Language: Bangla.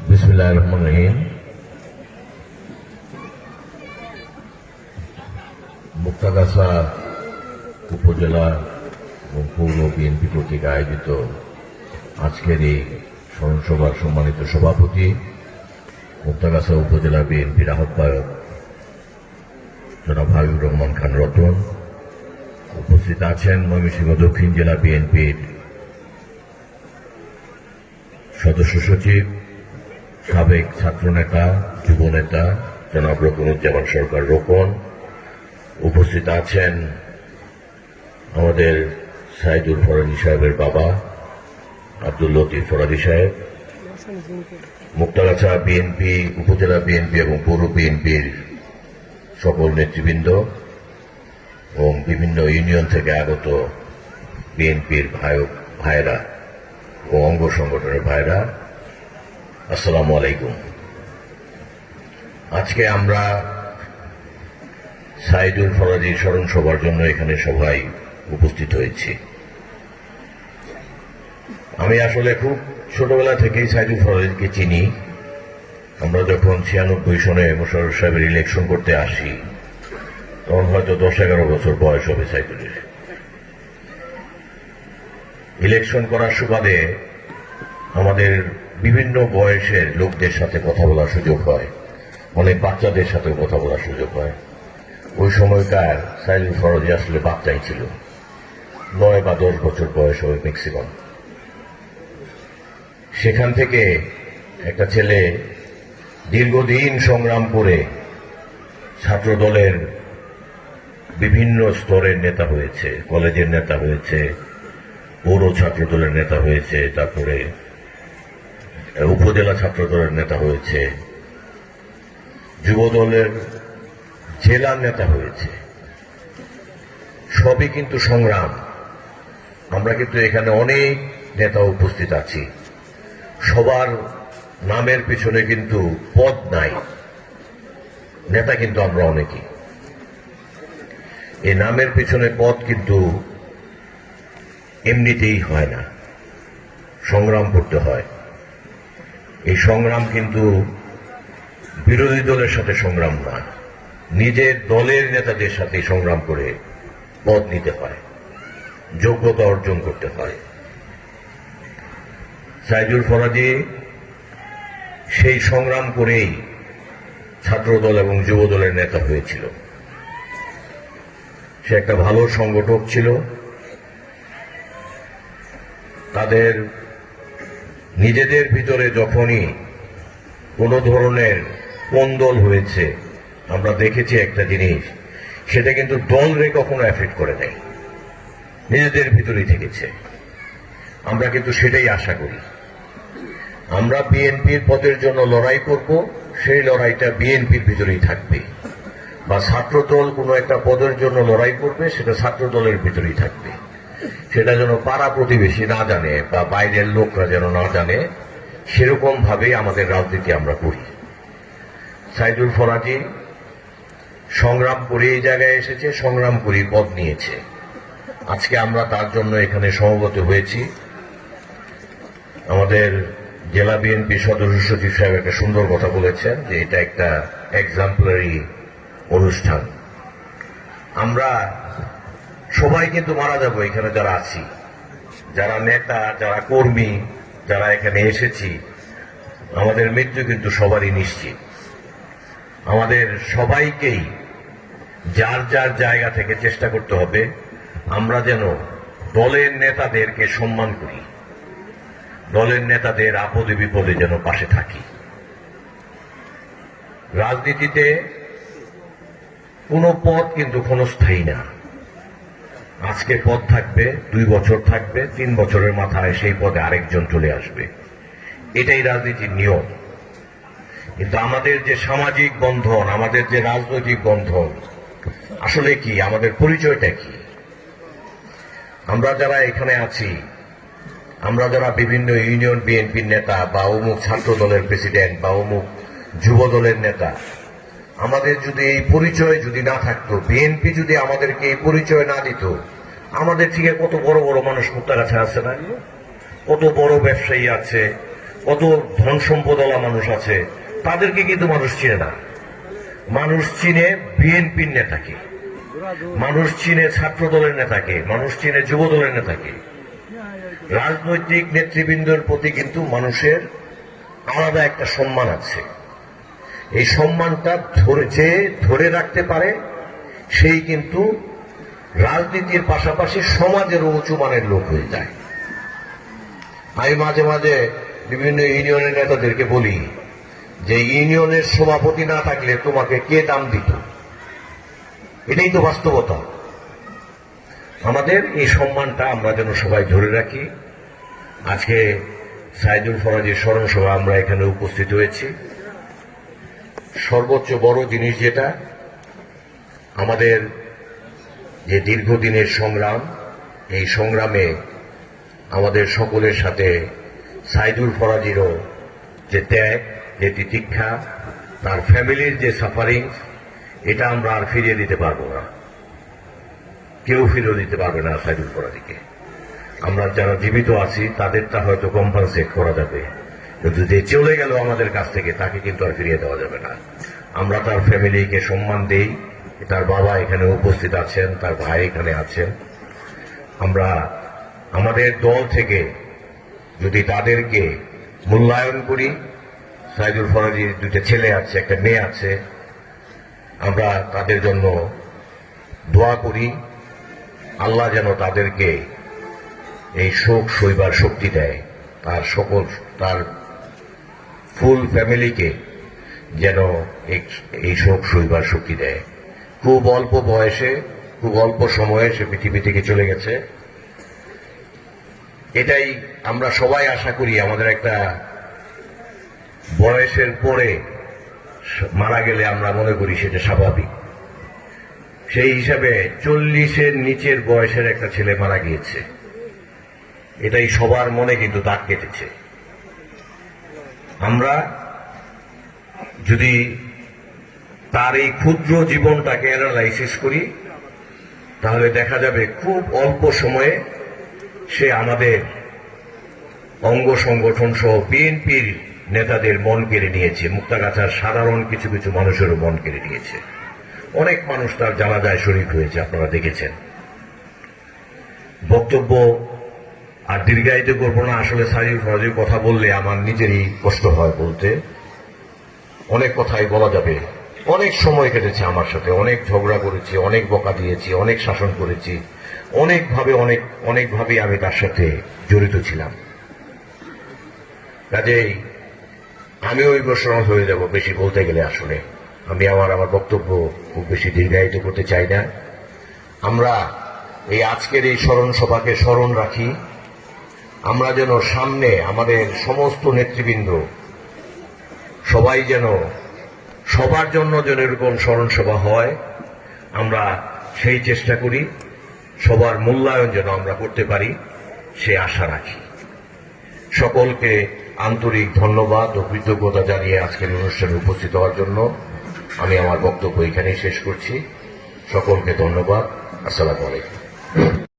বিসমিল্লাহির রহমানির রহিম। মুক্তাগাছা উপজেলা এবং পৌর বিএনপি কর্তৃক আয়োজিত আজকের এই স্মরণসভার সম্মানিত সভাপতি, মুক্তাগাছা উপজেলা বিএনপির আহ্বায়ক জনাব হাবিবুর রহমান খান রতন, উপস্থিত আছেন ময়মনসিংহ দক্ষিণ জেলা বিএনপির সদস্য সচিব, সাবেক ছাত্রনেতা, যুবনেতা জনাব রোকনুজ্জামান সরকার রোকন, উপস্থিত আছেন আমাদের সাইদুল ফরাজি সাহেবের বাবা আব্দুল লতিফ ফরাজি সাহেব, মুক্তাগাছা বিএনপি, উপজেলা বিএনপি এবং পৌর বিএনপির সকল নেতৃবৃন্দ এবং বিভিন্ন ইউনিয়ন থেকে আগত বিএনপির ভাইয়েরা ও অঙ্গ সংগঠনের ভাইয়েরা, আসসালামু আলাইকুম। আজকে আমরা সাইদুল ফরাজির স্মরণ সভার জন্য এখানে সবাই উপস্থিত হয়েছি। আমি আসলে খুব ছোটবেলা থেকেই সাইদুল ফরাজিকে চিনি। আমরা যখন 96 সনে মোশাররফ সাহেবের ইলেকশন করতে আসি, তখন হয়তো 10-11 বছর বয়স হবে সাইদুলের। ইলেকশন করার সুবাদে আমাদের বিভিন্ন বয়সের লোকদের সাথে কথা বলার সুযোগ হয়, অনেক বাচ্চাদের সাথে কথা বলার সুযোগ হয়। ওই সময়কার সাইদুল ফরাজি আসলে বাচ্চাই ছিল, 9 বা 10 বছর বয়স হবে ম্যাক্সিমাম। সেখান থেকে একটা ছেলে দীর্ঘদিন সংগ্রাম করে ছাত্র দলের বিভিন্ন স্তরের নেতা হয়েছে, কলেজের নেতা হয়েছে, পৌর ছাত্র দলের নেতা হয়েছে, তারপরে উপজেলা ছাত্র দলের নেতা হয়েছে, যুব দলের জেলার নেতা হয়েছে। সবই কিন্তু সংগ্রাম। আমরা কিন্তু এখানে অনেক নেতা উপস্থিত আছি, সবার নামের পিছনে কিন্তু পদ নাই, নেতা কিন্তু আমরা অনেকেই। এই নামের পিছনে পদ কিন্তু এমনিতেই হয় না, সংগ্রাম করতে হয়। এই সংগ্রাম কিন্তু বিরোধী দলের সাথে সংগ্রাম না, নিজের দলের নেতাদের সাথে সংগ্রাম করে পদ নিতে হয়, যোগ্যতা অর্জন করতে হয়। সাইদুল ফরাজি সেই সংগ্রাম করেই ছাত্রদল এবং যুব দলের নেতা হয়েছিল। সে একটা ভালো সংগঠক ছিল। তাদের নিজেদের ভিতরে যখনই কোনো ধরনের কোন্দল হয়েছে, আমরা দেখেছি একটা জিনিস, সেটা কিন্তু দলরে কখনো এফেক্ট করে নেই, নিজেদের ভিতরেই থেকেছে। আমরা কিন্তু সেটাই আশা করি। আমরা বিএনপির পদের জন্য লড়াই করব, সেই লড়াইটা বিএনপির ভিতরেই থাকবে, বা ছাত্রদল কোনো একটা পদের জন্য লড়াই করবে, সেটা ছাত্রদলের ভিতরেই থাকবে। সেটা যেন পাড়া প্রতিবেশী না জানে বা বাইরের লোকরা যেন না জানে, সেরকম ভাবেই আমাদের রাজনীতি আমরা করি। সাইদুল ফরাজি সংগ্রাম করে এই জায়গায় এসেছে, সংগ্রাম করে পদ নিয়েছে। আজকে আমরা তার জন্য এখানে সমবেত হয়েছি। আমাদের জেলা বিএনপি সদস্য সচিব সাহেব একটা সুন্দর কথা বলেছেন যে এটা একটা এক্সাম্পলারি অনুষ্ঠান। আমরা সবাই কিন্তু মারা যাব এখানে যারা আছি, যারা নেতা, যারা কর্মী, যারা এখানে এসেছি, আমাদের মৃত্যু কিন্তু সবারই নিশ্চিত। আমাদের সবাইকেই যার যার জায়গা থেকে চেষ্টা করতে হবে আমরা যেন দলের নেতাদেরকে সম্মান করি, দলের নেতাদের আপদে বিপদে যেন পাশে থাকি। রাজনীতিতে কোনো পদ কিন্তু ক্ষণস্থায়ী না। আজকে পদ থাকবে, 2 বছর থাকবে, 3 বছরের মাথায় সেই পদে আরেকজন চলে আসবে। এটাই রাজনীতির নিয়ম। কিন্তু আমাদের যে সামাজিক বন্ধন, আমাদের যে রাজনৈতিক বন্ধন, আসলে কি, আমাদের পরিচয়টা কি? আমরা যারা এখানে আছি, আমরা যারা বিভিন্ন ইউনিয়ন বিএনপির নেতা বা অমুক ছাত্র দলের প্রেসিডেন্ট বা অমুক যুব দলের নেতা, আমাদের যদি এই পরিচয় যদি না থাকতো, বিএনপি যদি আমাদেরকে এই পরিচয় না দিত, আমাদের থেকে কত বড় বড় মানুষ মুক্তাগাছা আছে না, কত বড় ব্যবসায়ী আছে, কত ধন সম্পদওয়ালা মানুষ আছে, তাদেরকে কিন্তু মানুষ চিনে না। মানুষ চিনে বিএনপির নেতাকে, মানুষ চিনে ছাত্র দলের নেতাকে, মানুষ চিনে যুব দলের নেতাকে। রাজনৈতিক নেতৃবৃন্দের প্রতি কিন্তু মানুষের আলাদা একটা সম্মান আছে। এই সম্মানটা ধরে রাখতে পারে সেই কিন্তু রাজনীতির পাশাপাশি সমাজেরও উঁচু মানের লোক হয়ে যায়। আমি মাঝে মাঝে বিভিন্ন ইউনিয়নের নেতাদেরকে বলি যে ইউনিয়নের সভাপতি না থাকলে তোমাকে কে দাম দিত? এটাই তো বাস্তবতা। আমাদের এই সম্মানটা আমরা যেন সবাই ধরে রাখি। আজকে সাইদুল ফরাজীর স্মরণ সভা আমরা এখানে উপস্থিত হয়েছি। সর্বোচ্চ বড় জিনিস যেটা, আমাদের যে দীর্ঘদিনের সংগ্রাম, এই সংগ্রামে আমাদের সকলের সাথে সাইদুল ফরাজীরও যে ত্যাগ, যে তিতিক্ষা, তার ফ্যামিলির যে সাফারিং, এটা আমরা আর ফিরিয়ে দিতে পারবো না। কেউ ফিরিয়ে দিতে পারবে না সাইদুল ফরাজীকে। আমরা যারা জীবিত আছি তাদেরটা হয়তো কম্পানসেট করা যাবে, কিন্তু যে চলে গেল আমাদের কাছ থেকে তাকে কিন্তু আর ফিরিয়ে দেওয়া যাবে না। আমরা তার ফ্যামিলিকে সম্মান দেই। তার বাবা এখানে উপস্থিত আছেন, তার ভাই এখানে আছেন। আমরা আমাদের দল থেকে যদি তাদেরকে মূল্যায়ন করি, সাইদুল ফরাজীর দুটো ছেলে আছে, একটা মেয়ে আছে, আমরা তাদের জন্য দোয়া করি আল্লাহ যেন তাদেরকে এই শোক সইবার শক্তি দেয়, তার ফুল ফ্যামিলিকে যেন এই শোক সইবার শক্তি দেয়। খুব অল্প বয়সে, খুব অল্প সময়ে সে পৃথিবী থেকে চলে গেছে। এটাই আমরা সবাই আশা করি। আমাদের একটা বয়সের পরে মারা গেলে আমরা মনে করি সেটা স্বাভাবিক। সেই হিসাবে 40-এর নিচের বয়সের একটা ছেলে মারা গিয়েছে, এটাই সবার মনে কিন্তু দাগ কেটেছে। আমরা যদি তার এই ক্ষুদ্র জীবনটাকে অ্যানালাইসিস করি, তাহলে দেখা যাবে খুব অল্প সময়ে সে আমাদের অঙ্গ সংগঠন সহ বিএনপির নেতাদের মন কেড়ে নিয়েছে, মুক্তাগাছার সাধারণ কিছু কিছু মানুষেরও মন কেড়ে নিয়েছে। অনেক মানুষ তার জানাজায় শরীক হয়েছে, আপনারা দেখেছেন। বক্তব্য আর দীর্ঘায়িত করবো না। আসলে সাইদুল ফরাজীর কথা বললে আমার নিজেরই কষ্ট হয় বলতে। অনেক কথাই বলা যাবে। অনেক সময় কেটেছে আমার সাথে, অনেক ঝগড়া করেছি, অনেক বকা দিয়েছি, অনেক শাসন করেছি, অনেকভাবে আমি তার সাথে জড়িত ছিলাম। কাজেই আমি ওই ইমোশনাল হয়ে যাব বেশি বলতে গেলে। আসলে আমি আমার বক্তব্য খুব বেশি দীর্ঘায়িত করতে চাই না। আমরা এই আজকের এই স্মরণ সভাকে স্মরণ রাখি। আমরা যেন সামনে আমাদের সমস্ত নেতৃবৃন্দ সবাই যেন সবার জন্য যেন এরকম স্মরণ সভা হয়, আমরা সেই চেষ্টা করি। সবার মূল্যায়ন যেন আমরা করতে পারি সে আশা রাখি। সকলকে আন্তরিক ধন্যবাদ ও কৃতজ্ঞতা জানিয়ে আজকের অনুষ্ঠানে উপস্থিত হওয়ার জন্য আমি আমার বক্তব্য এখানেই শেষ করছি। সকলকে ধন্যবাদ। আসসালামু আলাইকুম।